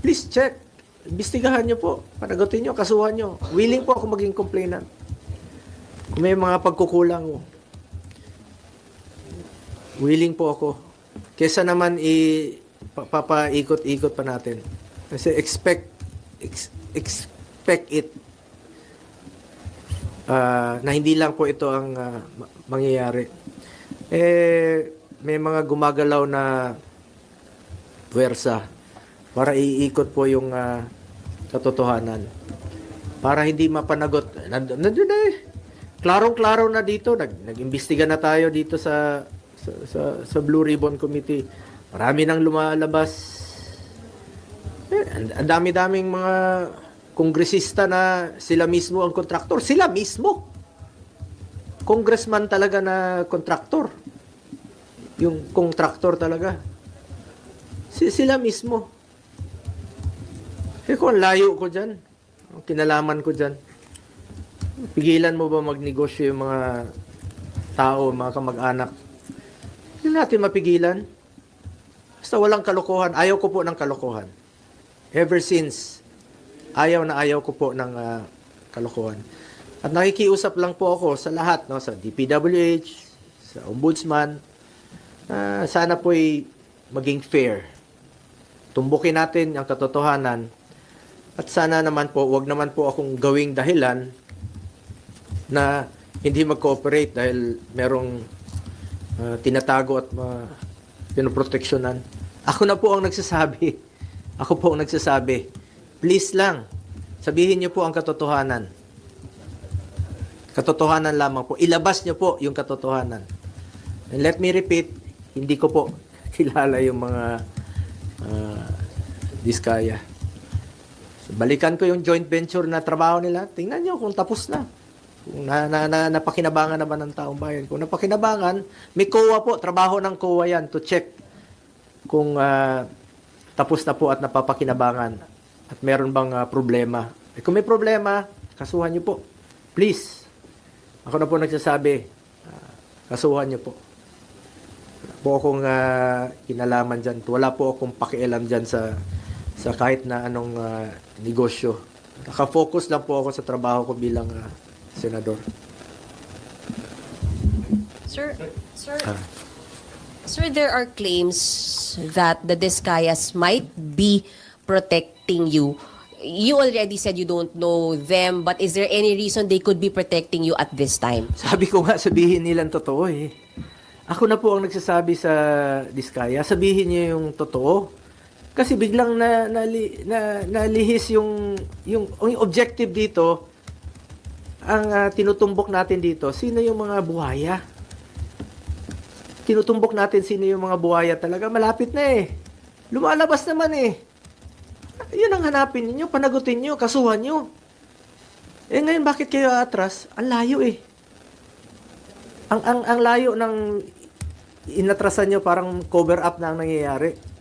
please check. Imbestigahan nyo po. Panagutin nyo, kasuhan nyo. Willing po ako maging complainant. Kung may mga pagkukulang mo. Willing po ako. Kesa naman papaikot-ikot pa natin. Kasi expect it na hindi lang po ito ang mangyayari. May mga gumagalaw na puwersa para iikot po yung katotohanan. Para hindi mapanagot. Nandun na eh. Klarong-klaro na dito. Nag-imbestiga na tayo dito sa Blue Ribbon Committee. Marami nang lumalabas. Ang dami-daming mga kongresista na sila mismo ang kontraktor. Sila mismo. Congressman talaga na kontraktor. Yung kontraktor talaga. Sila mismo. Kung layo ko dyan, ang kinalaman ko dyan, pigilan mo ba magnegosyo yung mga tao, mga kamag-anak? Hindi natin mapigilan. Basta walang kalokohan. Ayaw ko po ng kalokohan. Ever since, ayaw ko po ng kalokohan. At nakikiusap lang po ako sa lahat, no, sa DPWH, sa Ombudsman, sana po'y maging fair. Tumbukin natin ang katotohanan. At sana naman po, wag naman po akong gawing dahilan na hindi mag-cooperate dahil merong tinatago at pinoproteksyonan. Ako na po ang nagsasabi. Ako po ang nagsasabi. Please lang, sabihin niyo po ang katotohanan. Katotohanan lamang po. Ilabas niyo po yung katotohanan. And let me repeat, hindi ko po kilala yung mga diskaya. So, balikan ko yung joint venture na trabaho nila. Tingnan nyo kung tapos na. Kung napakinabangan naman ng taong bayan. Kung napakinabangan, may COA po. Trabaho ng COA yan to check kung tapos na po at napapakinabangan. At meron bang problema. Kung may problema, kasuhan nyo po. Please. Ako na po nagsasabi, kasuhan nyo po. Wala po akong kinalaman dyan. Wala po akong pakialam dyan sa kahit na anong negosyo. Nakafocus lang po ako sa trabaho ko bilang senador. Sir, there are claims that the Discayas might be protecting you. You already said you don't know them, but is there any reason they could be protecting you at this time? Sabi ko nga, sabihin nilang totoo eh. Ako na po ang nagsasabi sa Diskaya, sabihin niyo yung totoo. Kasi biglang nalihis yung objective dito, ang tinutumbok natin dito, sino yung mga buhaya? Tinutumbok natin sino yung mga buhaya talaga, malapit na eh. Lumalabas naman eh. Yun ang hanapin niyo, panagutin niyo, kasuhan niyo. Ngayon bakit kayo atras? Ang layo eh. Ang layo ng inatrasan niyo, parang cover up na ang nangyayari.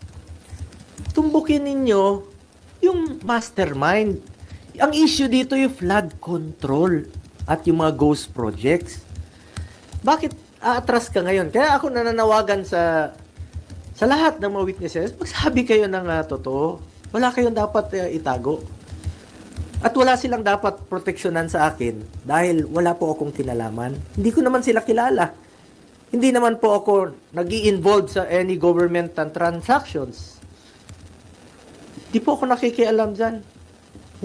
Tumbukin ninyo yung mastermind. Ang issue dito yung flood control at yung mga ghost projects. Bakit aatras ka ngayon? Kaya ako nananawagan sa lahat ng mga witnesses, magsabi kayo ng totoo. Wala kayong dapat itago. At wala silang dapat proteksyonan sa akin dahil wala po akong kinalaman. Hindi ko naman sila kilala. Hindi naman po ako nag-i-involve sa any government transactions. Di po ako nakikialam dyan.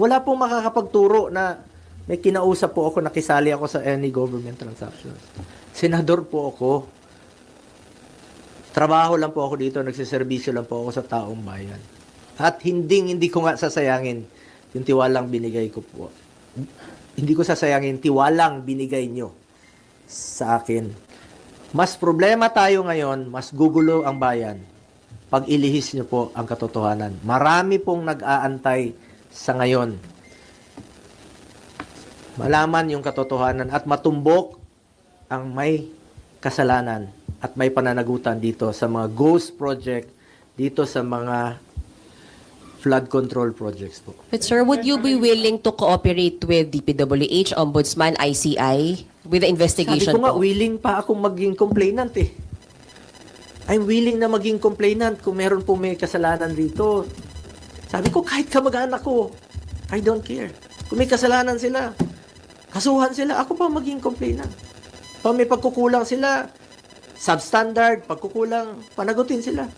Wala pong makakapagturo na may kinausap po ako, nakisali ako sa any government transactions. Senador po ako. Trabaho lang po ako dito, nagsiservisyo lang po ako sa taong bayan. At hindi ko nga sasayangin yung tiwalang binigay ko po. Hindi ko sasayangin tiwalang binigay nyo sa akin. Mas problema tayo ngayon, mas gugulo ang bayan pag ilihis nyo po ang katotohanan. Marami pong nag-aantay sa ngayon. Malaman yung katotohanan at matumbok ang may kasalanan at may pananagutan dito sa mga ghost project, dito sa mga flood control projects po. But sir, would you be willing to cooperate with DPWH, Ombudsman, ICI with the investigation? Sabi ko nga, willing pa akong maging complainant eh. I'm willing na maging complainant kung meron po may kasalanan dito. Sabi ko, kahit kamag-anak ko, I don't care. Kung may kasalanan sila, kasuhan sila, ako pa maging complainant. Pag may pagkukulang sila, substandard, pagkukulang, panagutin sila.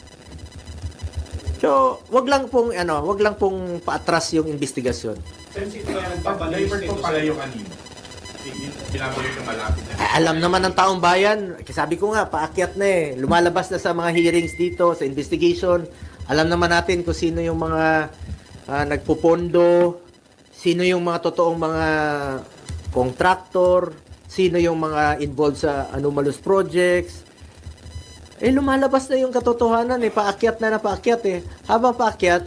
So, wag lang pong paatras yung investigasyon. Since ito nagpapalipert po pala yung anino. Sinabi yung malapit na. Alam naman ng taong bayan, sabi ko nga, paakyat na eh. Lumalabas na sa mga hearings dito, sa investigation. Alam naman natin kung sino yung mga nagpupondo, sino yung mga totoong mga contractor, sino yung mga involved sa anomalous projects. Eh, lumalabas na yung katotohanan eh. Paakyat eh. Habang paakyat,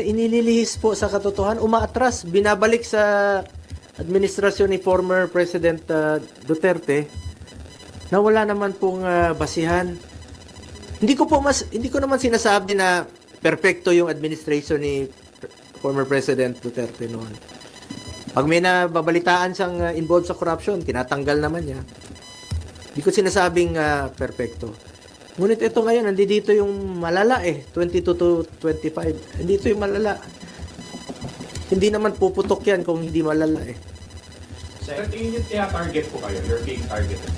inililihis po sa katotohanan, umaatras, binabalik sa administrasyon ni former President Duterte na wala naman pong basihan. Hindi ko naman sinasabi na perpekto yung administration ni former President Duterte noon. Pag may nababalitaan siyang involved sa corruption, tinatanggal naman niya. Hindi ko sinasabing perpekto. Ngunit ito ngayon, nandito yung malala 22 to 25. Nandito yung malala. Hindi naman puputok yan kung hindi malala Sa tingin niyo, target po kayo? You're being targeted.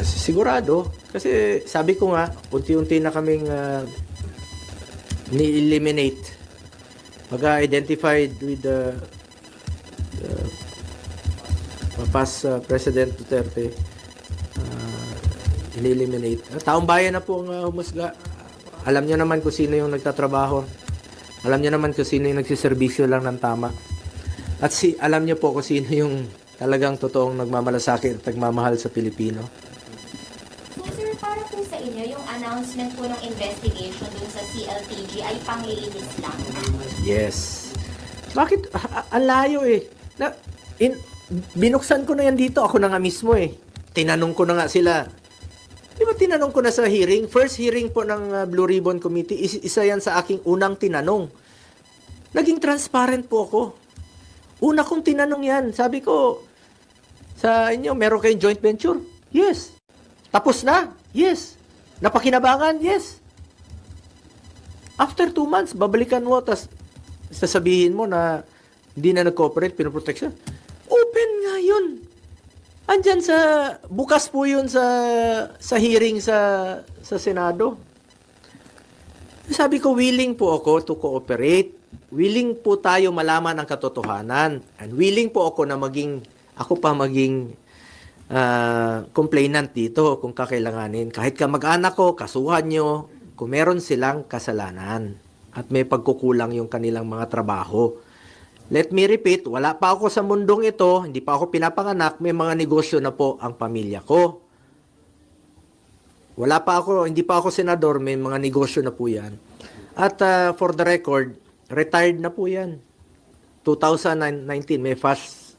Sigurado. Kasi sabi ko nga, unti-unti na kaming ni-eliminate. Mag-identified with the past President Duterte. Ini-eliminate. Taong bayan na po ang humusga. Alam niyo naman kung sino yung nagtatrabaho. Alam niyo naman kung sino yung nagsiservisyo lang ng tama. At alam niyo po kung sino yung talagang totoong nagmamalasakit at nagmamahal sa Pilipino. So sir, para po sa inyo, yung announcement po ng investigation dun sa CLTG ay panglilinis lang? Yes. Bakit? Ang layo binuksan ko na yan dito. Ako na nga mismo Tinanong ko na nga sila. Di ba tinanong ko na sa hearing? First hearing po ng Blue Ribbon Committee, isa yan sa aking unang tinanong. Naging transparent po ako. Una kong tinanong yan. Sabi ko, sa inyo, meron kayong joint venture? Yes. Tapos na? Yes. Napakinabangan? Yes. After 2 months, babalikan mo, tas sasabihin mo na hindi na nag-cooperate, pinoprotection. Open nga yun. Andyan bukas po yun sa hearing sa Senado. Sabi ko, willing po ako to cooperate. Willing po tayo malaman ang katotohanan. And willing po ako na ako pa maging complainant dito kung kakailanganin. Kahit kamag-anak ko, kasuhan nyo, kung meron silang kasalanan at may pagkukulang yung kanilang mga trabaho. Let me repeat, wala pa ako sa mundong ito, hindi pa ako pinapanganak, may mga negosyo na po ang pamilya ko. Hindi pa ako senador, may mga negosyo na po yan. At for the record, retired na po yan. 2019, may facts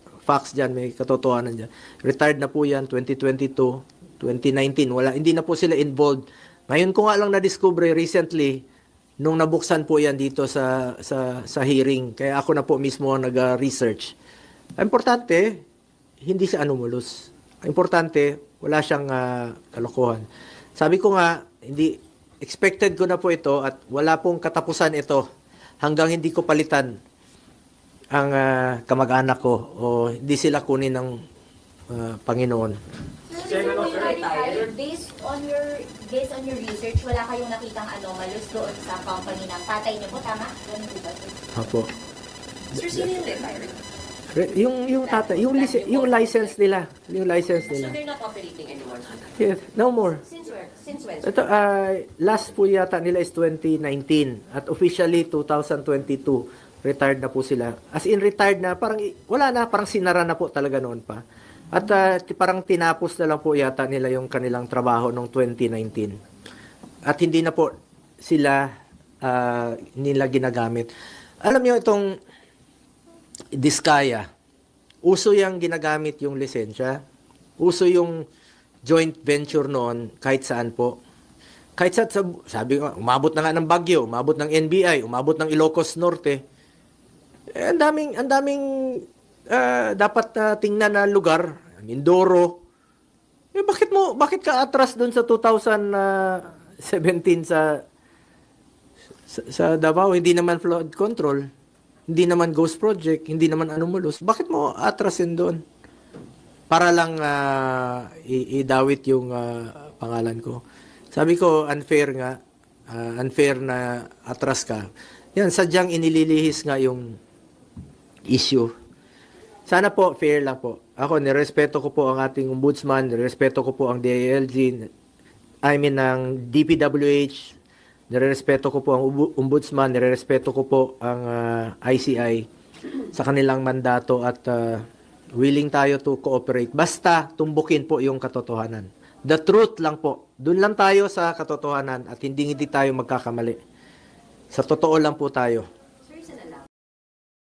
dyan, may katotohanan dyan. Retired na po yan, 2022, 2019, hindi na po sila involved. Ngayon ko nga lang na-discover recently, nung nabuksan po yan dito sa hearing, kaya ako na po mismo nag-research. Importante, hindi siya anomalous. Importante, wala siyang kalokohan. Sabi ko nga, expected ko na po ito at wala pong katapusan ito hanggang hindi ko palitan ang kamag-anak ko o hindi sila kunin ng Panginoon. Sir, based on your research, wala kayong nakitang anomalous doon sa company ng tatay niyo po, tama? Ganun po ba? Apo. Sir, sino yung retired? Yung license nila. So they're not operating anymore? Yes, no more. Since where? Since when? Ito, last po yata nila is 2019 at officially 2022 retired na po sila. As in retired na, parang wala na, parang sinara na po talaga noon pa. At parang tinapos na lang po yata nila yung kanilang trabaho noong 2019. At hindi na po sila nila ginagamit. Alam niyo itong Diskaya, uso yung ginagamit yung lisensya. Uso yung joint venture noon kahit saan po. Kahit sabi ko, umabot na nga ng Baguio, umabot ng NBI, umabot ng Ilocos Norte. Ang daming dapat tingnan na lugar, Mindoro. Bakit ka atras doon sa 2017 sa Sa Davao, hindi naman flood control, hindi naman ghost project, hindi naman anomalous. Bakit mo atrasin doon? Para lang idawit yung pangalan ko. Sabi ko, unfair nga. Unfair na atras ka. Yan, sadyang inililihis nga yung issue. Sana po, fair lang po. Ako, nirespeto ko po ang ating ombudsman, nirespeto ko po ang DILG, ng DPWH, nirespeto ko po ang ombudsman, nirespeto ko po ang ICI sa kanilang mandato at willing tayo to cooperate. Basta tumbukin po yung katotohanan. The truth lang po. Doon lang tayo sa katotohanan at hindi tayo magkakamali. Sa totoo lang po tayo.